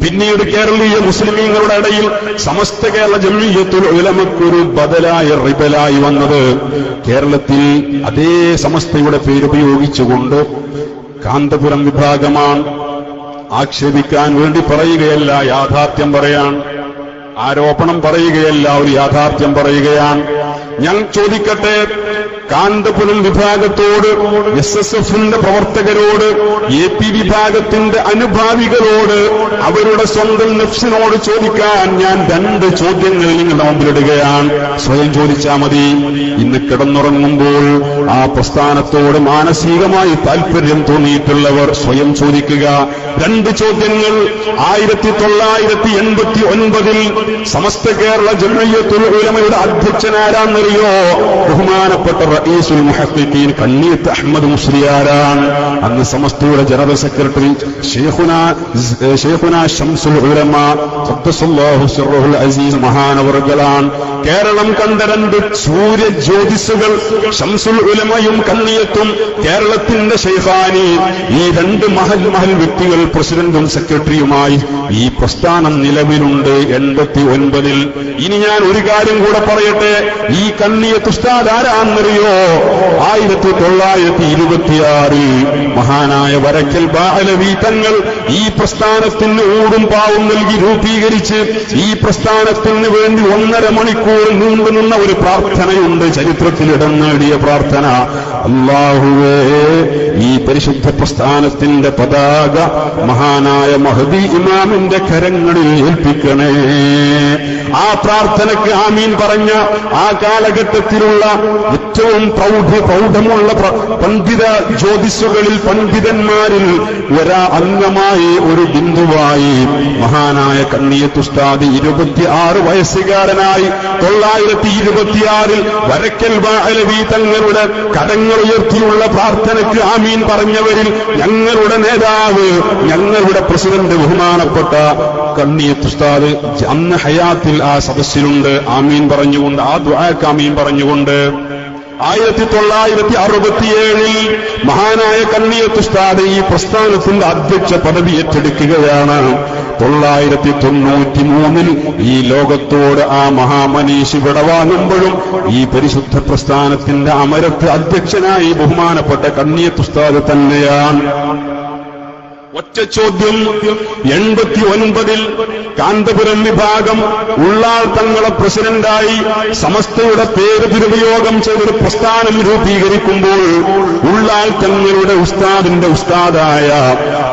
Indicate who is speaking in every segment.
Speaker 1: പിന്നീട് കേരളീയ മുസ്ലിമീങ്ങളുടെ ഇടയിൽ സമസ്ത കേരള ജംഇയ്യത്തുൽ ഉലമക്കൊരു ബദലായ റിബലായി വന്നത് കേരളത്തിൽ അതേ സമസ്തയുടെ പേരുപയോഗിച്ചുകൊണ്ട് കാന്തപുരം വിഭാഗമാണ്. ആക്ഷേപിക്കാൻ വേണ്ടി പറയുകയല്ല, യാഥാർത്ഥ്യം പറയാൻ. ആരോപണം പറയുകയല്ല, ഒരു യാഥാർത്ഥ്യം പറയുകയാണ്. ഞാൻ ചോദിക്കട്ടെ, കാന്തപുരം വിഭാഗത്തോട്, SSFന്റെ പ്രവർത്തകരോട്, AP വിഭാഗത്തിന്റെ അനുഭാവികളോട്, അവരുടെ സ്വന്തം നഫ്സിനോട് ചോദിക്കാൻ ഞാൻ 2 ചോദ്യങ്ങൾ നിങ്ങളുടെ മുമ്പിലിടുകയാണ്. സ്വയം ചോദിച്ചാൽ മതി. ഇന്ന് കിടന്നുറങ്ങുമ്പോൾ ആ പ്രസ്ഥാനത്തോട് മാനസികമായി താല്പര്യം തോന്നിയിട്ടുള്ളവർ സ്വയം ചോദിക്കുക. 2 ചോദ്യങ്ങൾ. 1989 സമസ്ത കേരള ജംഇയ്യത്തുൽ ഉലമയുടെ അധ്യക്ഷനാരാന്നറിയോ? ബഹുമാനപ്പെട്ട റഈസുൽ മുഹഖ്ഖിഖീൻ കണ്ണിയത്ത് അഹ്മദ് മുസ്ലിയാരാണ്. അന്ന് സമസ്തയുടെ ജനറൽ സെക്രട്ടറി ഷെയ്ഖുനാ ശംസുൽ ഉലമ ഖദ്ദസല്ലാഹു സിർറുൽ അസീസ് മഹാനവർകളാണ്. കേരളം കണ്ട 2 സൂര്യജ്യോതിസുകൾ, ശംസുൽ ഉലമയും കണ്ണിയത്തും, കേരളത്തിന്റെ ഷെയ്ഖാനി. ഈ 2 മഹൽ വ്യക്തികൾ പ്രസിഡന്റും സെക്രട്ടറിയുമായി ഈ പ്രസ്ഥാനം നിലവിലുണ്ട് 89. ഇനി ഞാൻ ഒരു കാര്യം കൂടെ പറയട്ടെ. ഈ കണ്ണിയത്ത് ഉസ്താദ് ആരാന്നറിയോ? 1926 മഹാനായ വരക്കൽ ബാഅലവി തങ്ങൾ ഈ പ്രസ്ഥാനത്തിന് ഊടും പാവും നൽകി രൂപീകരിച്ച് ഈ പ്രസ്ഥാനത്തിന് വേണ്ടി 1.5 മണിക്കൂർ നീണ്ടുനിന്ന ഒരു പ്രാർത്ഥനയുണ്ട്, ചരിത്രത്തിൽ ഇടം നേടിയ പ്രാർത്ഥന. അല്ലാഹുവേ, ഈ പരിശുദ്ധ പ്രസ്ഥാനത്തിന്റെ പതാക മഹാനായ മഹ്ദി ഇമാമിന്റെ കരങ്ങളിൽ ഏൽപ്പിക്കണേ. ആ പ്രാർത്ഥനയ്ക്ക് ആമീൻ പറഞ്ഞ ആ കാലഘട്ടത്തിലുള്ള ഏറ്റവും പ്രൗഢമുള്ള പണ്ഡിത ജ്യോതിസുകളിൽ, പണ്ഡിതന്മാരിൽ അംഗമായി, ഒരു ബിന്ദുവായി മഹാനായ കണ്ണിയത്ത് ഉസ്താദ് 26 വയസ്സുകാരനായി 926 വരക്കൽ ബാഅലവി തങ്ങളുടെ കരങ്ങൾ ഉയർത്തിയുള്ള പ്രാർത്ഥനയ്ക്ക് ആമീൻ പറഞ്ഞവരിൽ ഞങ്ങളുടെ നേതാവ്, ഞങ്ങളുടെ പ്രസിഡന്റ് ബഹുമാനപ്പെട്ട കണ്ണിയത്ത് ഉസ്താദ് അന്ന് ഹയാത്തിൽ ആ സദസ്സിലുണ്ട്. ആമീൻ പറഞ്ഞുകൊണ്ട്, ആ ദുആക്ക് ആമീൻ പറഞ്ഞുകൊണ്ട് 1967 മഹാനായ കണ്ണിയത്ത് ഉസ്താദ് ഈ പ്രസ്ഥാനത്തിന്റെ അധ്യക്ഷ പദവി ഏറ്റെടുക്കുകയാണ്. 993 ഈ ലോകത്തോട് ആ മഹാമനീഷി വിടവാങ്ങുമ്പോഴും ഈ പരിശുദ്ധ പ്രസ്ഥാനത്തിന്റെ അമരത്ത് അധ്യക്ഷനായി ബഹുമാനപ്പെട്ട കണ്ണിയത്ത് ഉസ്താദ് തന്നെയാണ്. ഒറ്റ ചോദ്യം. 89 കാന്തപുരം വിഭാഗം ഉള്ളാൾ തങ്ങളെ പ്രസിഡന്റായി സമസ്തയുടെ പേര് ദുരുപയോഗം ചെയ്തൊരു പ്രസ്ഥാനം രൂപീകരിക്കുമ്പോൾ ഉള്ളാൾ തങ്ങളുടെ ഉസ്താദിന്റെ ഉസ്താദായ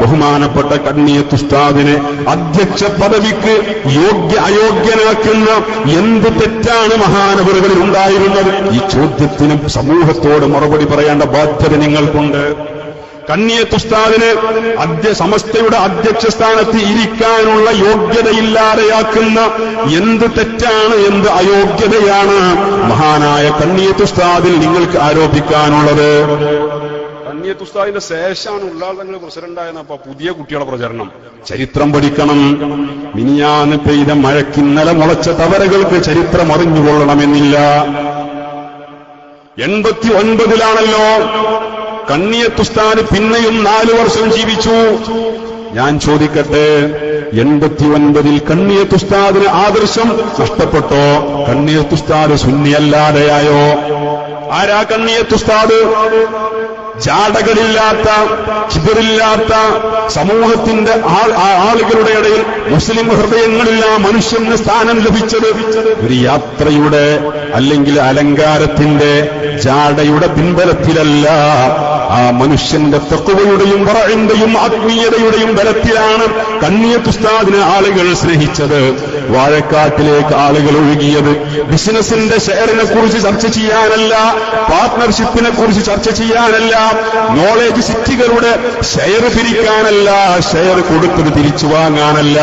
Speaker 1: ബഹുമാനപ്പെട്ട കണ്ണിയത്ത് ഉസ്താദിനെ അധ്യക്ഷ പദവിക്ക് അയോഗ്യനാക്കുന്ന എന്ത് തെറ്റാണ് മഹാനവറുകളിൽ ഉണ്ടായിരുന്നത്? ഈ ചോദ്യത്തിന് സമൂഹത്തോട് മറുപടി പറയേണ്ട ബാധ്യത നിങ്ങൾക്കുണ്ട്. കണ്ണിയത്ത് ഉസ്താദിന് സമസ്തയുടെ അധ്യക്ഷ സ്ഥാനത്ത് ഇരിക്കാനുള്ള യോഗ്യതയില്ലാതെയാക്കുന്ന എന്ത് തെറ്റാണ്, എന്ത് അയോഗ്യതയാണ് മഹാനായ കണ്ണിയത്ത് ഉസ്താദിൽ നിങ്ങൾക്ക് ആരോപിക്കാനുള്ളത്? കണ്ണിയത്ത് ഉസ്താദിന്റെ ശേഷമാണ് ഉള്ളാൾ തങ്ങൾ പ്രസിഡന്റായെന്നപ്പോ പുതിയ കുട്ടികളുടെ പ്രചരണം. ചരിത്രം പഠിക്കണം. മിനിയാന്ന് പെയ്ത മഴക്കിന്നലെ മുളച്ച തവരകൾക്ക് ചരിത്രം അറിഞ്ഞുകൊള്ളണമെന്നില്ല. 89 കണ്ണിയത്ത് ഉസ്താദ് പിന്നെയും 4 വർഷം ജീവിച്ചു. ഞാൻ ചോദിക്കട്ടെ, 89 കണ്ണിയത്ത് ഉസ്താദിന് ആദർശം നഷ്ടപ്പെട്ടോ? കണ്ണിയത്ത് ഉസ്താദ് സുന്നിയല്ലാതെയായോ? ആരാ കണ്ണിയത്ത് ഉസ്താദ്? ജാടകളില്ലാത്ത, ചിതറില്ലാത്ത സമൂഹത്തിന്റെ ആളുകളുടെ ഇടയിൽ മുസ്ലിം ഹൃദയങ്ങളിൽ ആ മനുഷ്യന് സ്ഥാനം ലഭിച്ചത് ഒരു യാത്രയുടെ അല്ലെങ്കിൽ അലങ്കാരത്തിന്റെ ജാടയുടെ പിൻബലത്തിലല്ല, ആ മനുഷ്യന്റെ തഖ്വയുടെയും വറഇന്റെയും ആത്മീയതയുടെയും ബലത്തിലാണ് കണ്ണിയത്ത് ഉസ്താദിനെ ആളുകൾ സ്നേഹിച്ചത്. വാഴക്കാട്ടിലേക്ക് ആളുകൾ ഒഴുകിയത് ബിസിനസിന്റെ ഷെയറിനെ കുറിച്ച് ചർച്ച ചെയ്യാനല്ല, പാർട്ട്ണർഷിപ്പിനെ കുറിച്ച് ചർച്ച ചെയ്യാനല്ല, നോളേജ് സിറ്റികളുടെ ഷെയർ പിരിക്കാനല്ല, ഷെയർ കൊടുത്തത് തിരിച്ചു വാങ്ങാനല്ല,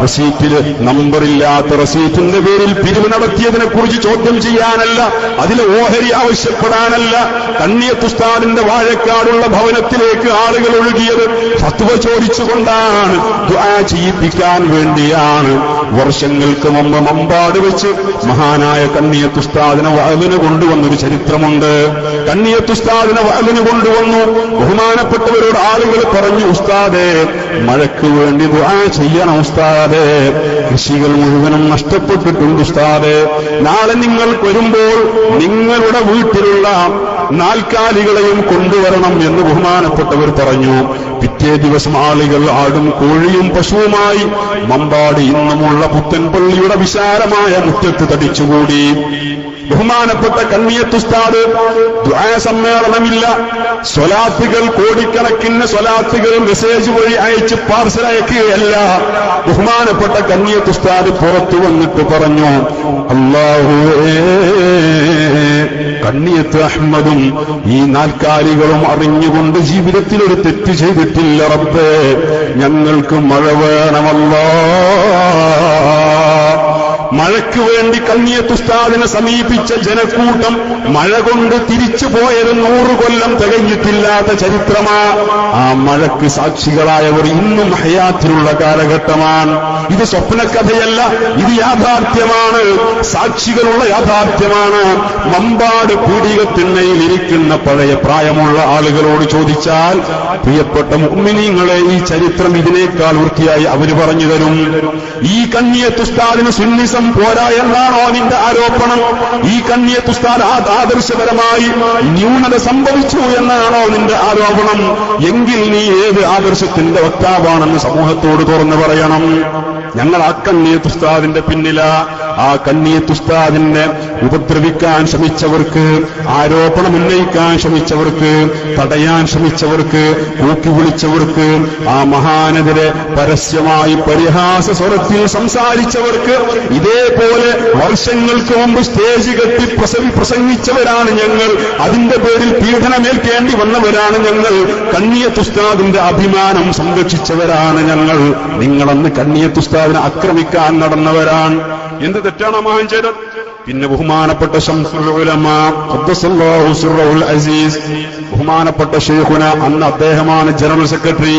Speaker 1: റസീറ്റിൽ നമ്പറില്ലാത്ത റസീറ്റിന്റെ പേരിൽ പിരിവ് നടത്തിയതിനെ കുറിച്ച് ചോദ്യം ചെയ്യാനല്ല, അതിലെ ഓഹരി ആവശ്യപ്പെടാനല്ല. കണ്ണിയത്ത് ഉസ്താദിന്റെ വാഴക്കാട് പാലക്കാടുള്ള ഭവനത്തിലേക്ക് ആളുകൾ ഒഴുകിയത് ഫത്വ ചോദിച്ചുകൊണ്ടാണ്, ദുആ ചെയ്യിപ്പിക്കാൻ വേണ്ടിയാണ്. വർഷങ്ങൾക്ക് മുമ്പ് മമ്പാട് വെച്ച് മഹാനായ കണ്ണിയത്ത് ഉസ്താദിനെ വഅലിന് കൊണ്ടുവന്നൊരു ചരിത്രമുണ്ട്. കണ്ണിയത്ത് ഉസ്താദിനെ വഅലിന് കൊണ്ടുവന്നു. ബഹുമാനപ്പെട്ടവരോട് ആളുകൾ പറഞ്ഞു, ഉസ്താദേ മഴയ്ക്ക് വേണ്ടി ദുആ ചെയ്യണം ഉസ്താദേ, കൃഷികൾ മുഴുവനും നഷ്ടപ്പെട്ടിട്ടുണ്ട് ഉസ്താദേ, നാളെ നിങ്ങൾ വരുമ്പോൾ നിങ്ങളുടെ വീട്ടിലുള്ള നാൽക്കാലികളെയും കൊണ്ടുവരണം എന്ന് ബഹുമാനപ്പെട്ടവർ പറഞ്ഞു. പിറ്റേ ദിവസം ആളുകൾ ആടും കോഴിയും പശുവുമായി മമ്പാട് ഇന്നുമുള്ള പുത്തൻപള്ളിയുടെ വിശാലമായ മുറ്റത്ത് തടിച്ചുകൂടി. ബഹുമാനപ്പെട്ട കണ്ണിയത്ത് ഉസ്താദ് ദുആ സമ്മേളനമില്ല, സ്വലാത്തുകൾ കോടിക്കണക്കിന് സ്വലാത്തുകൾ മെസ്സേജ് വഴി അയച്ച് പാർസൽ അയക്കുകയല്ല. ബഹുമാനപ്പെട്ട കണ്ണിയത്ത് ഉസ്താദ് പുറത്തു വന്നിട്ട് പറഞ്ഞു, അല്ലാഹുവേ, കണ്ണിയത്ത് അഹ്മദും ഈ നാൽക്കാലികളും അറിഞ്ഞുകൊണ്ട് ജീവിതത്തിൽ ഒരു തെറ്റ് ചെയ്തിട്ടില്ല റബ്ബേ, ഞങ്ങൾക്ക് മഴ വേണമല്ലാ. മഴയ്ക്ക് വേണ്ടി കണ്ണിയത്ത് ഉസ്താദിനെ സമീപിച്ച ജനക്കൂട്ടം മഴ കൊണ്ട് തിരിച്ചു പോയത് 100 കൊല്ലം തികഞ്ഞിട്ടില്ലാത്ത ചരിത്രമാ. ആ മഴയ്ക്ക് സാക്ഷികളായവർ ഇന്നും ഹയാത്തിലുള്ള കാലഘട്ടമാണ്. ഇത് സ്വപ്നകഥയല്ല, ഇത് യാഥാർത്ഥ്യമാണ്, സാക്ഷികളുള്ള യാഥാർത്ഥ്യമാണ്. മമ്പാട് പീഡികത്തിണ്ണയിൽ ഇരിക്കുന്ന പഴയ പ്രായമുള്ള ആളുകളോട് ചോദിച്ചാൽ, പ്രിയപ്പെട്ട മുഅ്മിനീങ്ങളെ, ഈ ചരിത്രം ഇതിനേക്കാൾ വൃത്തിയായി അവര് പറഞ്ഞു തരും. ഈ കണ്ണിയത്ത് ഉസ്താദിന് സുന്നിസം പോരാ എന്നാണോ നിന്റെ ആരോപണം? ഈ കണ്ണിയത്ത് ഉസ്താദ് ആദർശപരമായി ന്യൂനത സംഭവിച്ചു എന്നാണോ നിന്റെ ആരോപണം? എങ്കിൽ നീ ഏത് ആദർശത്തിന്റെ വക്താവാണെന്ന് സമൂഹത്തോട് തുറന്നു പറയണം. ഞങ്ങൾ ആ കണ്ണിയത്ത് ഉസ്താദിന്റെ പിന്നിലാ. ആ കണ്ണിയത്ത് ഉസ്താദിനെ ഉപദ്രവിക്കാൻ ശ്രമിച്ചവർക്ക്, ആരോപണം ഉന്നയിക്കാൻ ശ്രമിച്ചവർക്ക്, തടയാൻ ശ്രമിച്ചവർക്ക്, കൂക്കി വിളിച്ചവർക്ക്, ആ മഹാനെതിരെ പരസ്യമായി പരിഹാസ സ്വരത്തിൽ സംസാരിച്ചവർക്ക്, ഇതേപോലെ വർഷങ്ങൾക്ക് മുമ്പ് സ്റ്റേജ് കെട്ടി പ്രസംഗിച്ചവരാണ് ഞങ്ങൾ. അതിന്റെ പേരിൽ പീഡനമേൽക്കേണ്ടി വന്നവരാണ് ഞങ്ങൾ. കണ്ണിയത്ത് ഉസ്താദിന്റെ അഭിമാനം സംരക്ഷിച്ചവരാണ് ഞങ്ങൾ. നിങ്ങളന്ന് കണ്ണിയത്ത് ഉസ്താദിനെ ആക്രമിക്കാൻ നടന്നവരാണ്. എന്ത് തെറ്റാണ് മഹാൻ ചെയ്തത്? പിന്നെ ബഹുമാനപ്പെട്ട ശംസുൽ ഉലമ ഖദ്ദസല്ലാഹു സിർറഹുൽ അസീസ്, ബഹുമാനപ്പെട്ട ശൈഖുന, അന്ന് അദ്ദേഹമാണ് ജനറൽ സെക്രട്ടറി.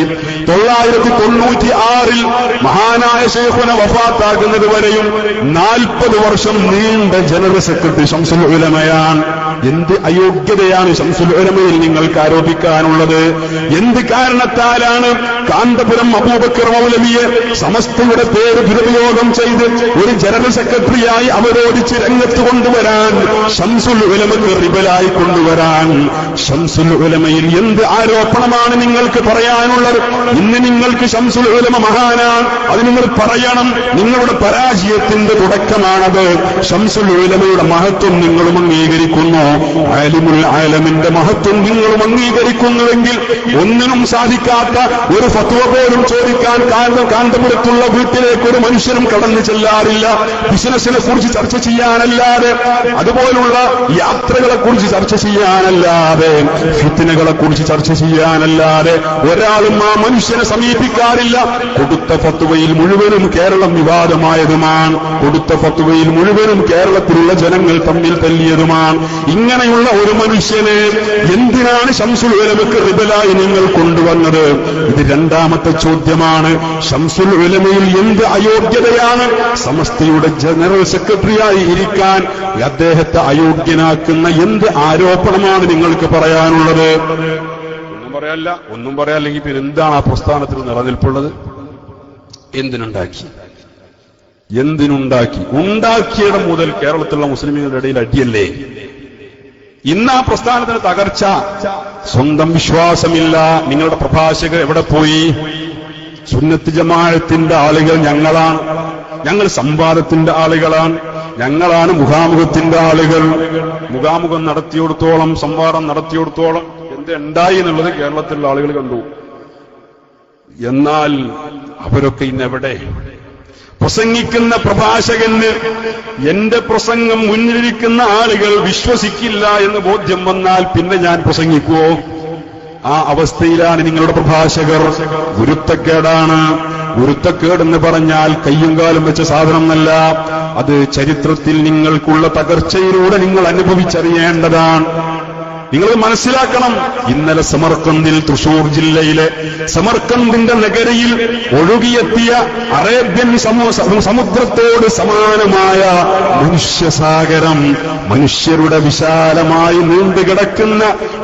Speaker 1: 996 മഹാനായ ശൈഖുന വഫാത്താകുന്നത് വരെയും 40 വർഷം നീണ്ട ജനറൽ സെക്രട്ടറി ശംസുൽ ഉലമയാണ്. എന്ത് അയോഗ്യതയാണ് ശംസുൽ ഉലമയിൽ നിങ്ങൾക്ക് ആരോപിക്കാനുള്ളത്? എന്ത് കാരണത്താലാണ് കാന്തപുരം അബൂബക്കർ മൗലവിയെ സമസ്തയുടെ പേര് ദുരുപയോഗം ചെയ്ത് ഒരു ജനറൽ സെക്രട്ടറിയായി അവരോധിച്ച് രംഗത്ത് കൊണ്ടുവരാൻ, ശംസുൽ ഉലമക്ക് റിബലായി കൊണ്ടുവരാൻ? ശംസുൽ ഉലമയിൽ എന്ത് ആരോപണമാണ് നിങ്ങൾക്ക് പറയാനുള്ളത്? ഇന്ന് നിങ്ങൾക്ക് ശംസുൽ ഉലമ മഹാനാണ്, അത് നിങ്ങൾ പറയണം. നിങ്ങളുടെ പരാജയത്തിന്റെ തുടക്കമാണത്. ശംസുൽ ഉലമയുടെ മഹത്വം നിങ്ങളും അംഗീകരിക്കുന്നു, ആലിമുൽ ആലമിന്റെ മഹത്വം നിങ്ങളും അംഗീകരിക്കുന്നുവെങ്കിൽ ഒന്നിനും സാധിക്കാത്ത ഒരു ഫത്വ പോലും ചോദിക്കാൻ കാന്തപുരത്തുള്ള വീട്ടിലേക്ക് ഒരു മനുഷ്യനും കടന്നു ചെല്ലാറില്ല. ബിസിനസിനെ കുറിച്ച് ചർച്ച ചെയ്യാനല്ലാതെ, അതുപോലുള്ള യാത്രകളെ കുറിച്ച് ചർച്ച ചെയ്യാനല്ലാതെ, ഫിത്നകളെ കുറിച്ച് ചർച്ച ചെയ്യാനല്ലാതെ ഒരാളും ആ മനുഷ്യനെ സമീപിക്കാറില്ല. കൊടുത്ത ഫത്വയിൽ മുഴുവനും കേരളം വിവാദമായതുമാണ്. കൊടുത്ത ഫത്വയിൽ മുഴുവനും കേരളത്തിലുള്ള ജനങ്ങൾ തമ്മിൽ തല്ലിയതുമാണ്. ഇങ്ങനെയുള്ള ഒരു മനുഷ്യനെ എന്തിനാണ് ശംസുൽ ഉലമക്ക് റിബലായി നിങ്ങൾ കൊണ്ടുവന്നത്? ഇത് രണ്ടാമത്തെ ചോദ്യമാണ്. ശംസുൽ ഉലമയിൽ എന്ത് അയോഗ്യതയാണ്? സമസ്തയുടെ ജനറൽ സെക്രട്ടറിയായി ഇരിക്കാൻ അദ്ദേഹത്തെ അയോഗ്യനാക്കുന്ന എന്ത് ആരോപണമാണ് നിങ്ങൾക്ക് പറയാനുള്ളത്? ഒന്നും പറയാല്ലെങ്കിൽ പിന്നെ എന്താണ് ആ പ്രസ്ഥാനത്തിന് നിലനിൽപ്പുള്ളത്? എന്തിനുണ്ടാക്കി? ഉണ്ടാക്കിയിടം മുതൽ കേരളത്തിലുള്ള മുസ്ലിമുകളുടെ ഇടയിൽ അടിയല്ലേ? ഇന്ന് ആ പ്രസ്ഥാനത്തിന് തകർച്ച. സ്വന്തം വിശ്വാസമില്ല. നിങ്ങളുടെ പ്രഭാഷകർ എവിടെ പോയി? സുന്നത്ത് ജമാഅത്തിന്റെ ആളുകൾ ഞങ്ങളാണ്. ഞങ്ങൾ സംവാദത്തിന്റെ ആളുകളാണ്. ഞങ്ങളാണ് മുഖാമുഖത്തിന്റെ ആളുകൾ. മുഖാമുഖം നടത്തിയെടുത്തോളം, സംവാദം നടത്തിയെടുത്തോളം എന്തുണ്ടായി എന്നുള്ളത് കേരളത്തിലുള്ള ആളുകൾ കണ്ടു. എന്നാൽ അവരൊക്കെ ഇന്നെവിടെ? പ്രസംഗിക്കുന്ന പ്രഭാഷകന് എന്റെ പ്രസംഗം മുന്നിലിരിക്കുന്ന ആളുകൾ വിശ്വസിക്കില്ല എന്ന് ബോധ്യം വന്നാൽ പിന്നെ ഞാൻ പ്രസംഗിക്കുവോ? ആ അവസ്ഥയിലാണ് നിങ്ങളുടെ പ്രഭാഷകർ. ഗുരുത്തക്കേടാണ്. ഗുരുത്തക്കേടെന്ന് പറഞ്ഞാൽ കയ്യും കാലും വെച്ച സാധനമല്ല. അത് ചരിത്രത്തിൽ നിങ്ങൾക്കുള്ള തകർച്ചയിലൂടെ നിങ്ങൾ അനുഭവിച്ചറിയേണ്ടതാണ്. നിങ്ങൾ മനസ്സിലാക്കണം. ഇന്നലെ സമർക്കന്ദിൽ, തൃശൂർ ജില്ലയിലെ സമർക്കന്ദിന്റെ നഗരിയിൽ ഒഴുകിയെത്തിയ അറേബ്യൻ സമുദ്രത്തോട് സമാനമായ മനുഷ്യസാഗരം, മനുഷ്യരുടെ വിശാലമായി നീണ്ടുകിടക്കുന്ന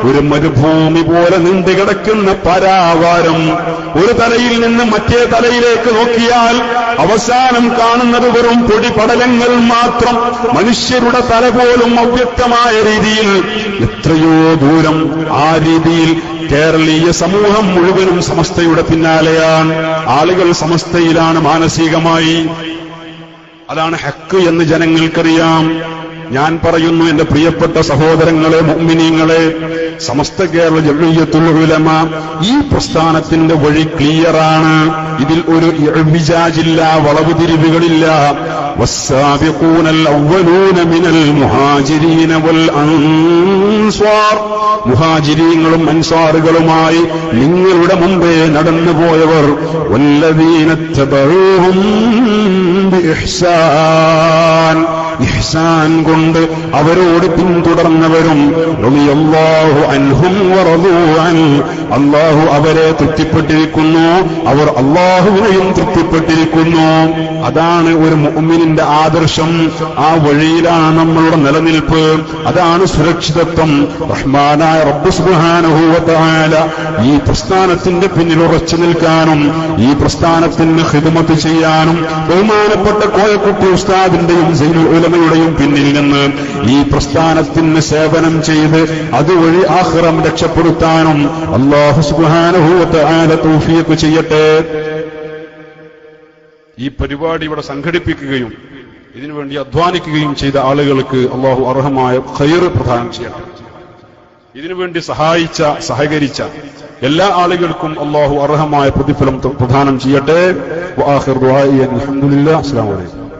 Speaker 1: ഒരു മരുഭൂമി പോലെ നീണ്ടുകിടക്കുന്ന പരാവാരം, ഒരു തലയിൽ നിന്ന് മറ്റേ തലയിലേക്ക് നോക്കിയാൽ അവസാനം കാണുന്നത് വെറും പൊടിപടലങ്ങൾ മാത്രം. മനുഷ്യരുടെ തല പോലും അവ്യക്തമായ രീതിയിൽ എത്രയോ ദൂരം. ആ രീതിയിൽ കേരളീയ സമൂഹം മുഴുവനും സമസ്തയുടെ പിന്നാലെയാണ്. ആളുകൾ സമസ്തയിലാണ് മാനസികമായി. അതാണ് ഹക്ക് എന്ന് ജനങ്ങൾക്കറിയാം. ഞാൻ പറയുന്നു, എന്റെ പ്രിയപ്പെട്ട സഹോദരങ്ങളെ, മുഅ്മിനീങ്ങളെ, സമസ്ത കേരള ജംഇയ്യത്തുൽ ഉലമ ഈ പ്രസ്ഥാനത്തിന്റെ വഴി ക്ലിയറാണ്. ഇതിൽ ഒരു ഇഅ്വിജാജില്ല, വളവ് തിരിവുകളില്ല. വസ്സാബിഖൂനൽ അവ്വലൂന മിനൽ മുഹാജിരീന വൽ അൻസ്വാർ, മുഹാജിരീങ്ങളും അൻസാറുകളുമായി നിങ്ങളുടെ മുമ്പേ നടന്നുപോയവർ, വല്ലദീന തബഊഹും ബിഇഹ്സാൻ, ഇഹ്സാൻ കൊണ്ട് അവരോട് പിന്തുടർന്നവരും, റളിയല്ലാഹു അൻഹും വറദൂ അൻ, അല്ലാഹു അവരെ തൃപ്തിപ്പെട്ടിരിക്കുന്നു, അവർ അല്ലാഹുവിനെയും തൃപ്തിപ്പെട്ടിരിക്കുന്നു. അതാണ് ഒരു മുഅ്മിനിന്റെ ആദർശം. ആ വഴിയിലാണ് നമ്മളുടെ നിലനിൽപ്പ്, അതാണ് സുരക്ഷിതത്വം. റഹ്മാനായ റബ്ബ് സുബ്ഹാനഹു വ തആല ഈ പ്രസ്ഥാനത്തിന്റെ പിന്നിൽ ഉറച്ചു നിൽക്കാനും ഈ പ്രസ്ഥാനത്തിന് ഖിദ്മത്ത് ചെയ്യാനും ബഹുമാനപ്പെട്ട കോയക്കുട്ടി ഉസ്താദിന്റെയും സൈനുൽ ഉലമയുടെയും പിന്നിൽ നിന്ന് ഈ പ്രസ്ഥാനത്തിന് സേവനം ചെയ്ത് അതുവഴി ആഖിറം രക്ഷപ്പെടുത്താനും അല്ലാഹു സുബ്ഹാനഹു വ തആല തൗഫീഖ് ചെയ്യട്ടെ. ഈ പരിപാടി ഇവിടെ സംഘടിപ്പിക്കുകയും ഇതിനുവേണ്ടി അധ്വാനിക്കുകയും ചെയ്ത ആളുകൾക്ക് അല്ലാഹു അർഹമായ ഖൈർ പ്രദാനം ചെയ്യട്ടെ. ഇതിനുവേണ്ടി സഹകരിച്ച എല്ലാ ആളുകൾക്കും അല്ലാഹു അർഹമായ പ്രതിഫലം പ്രദാനം ചെയ്യട്ടെ. വആഖിറു ദുആഇ അൽഹംദുലില്ലാഹി. അസ്സലാമു അലൈക്കും.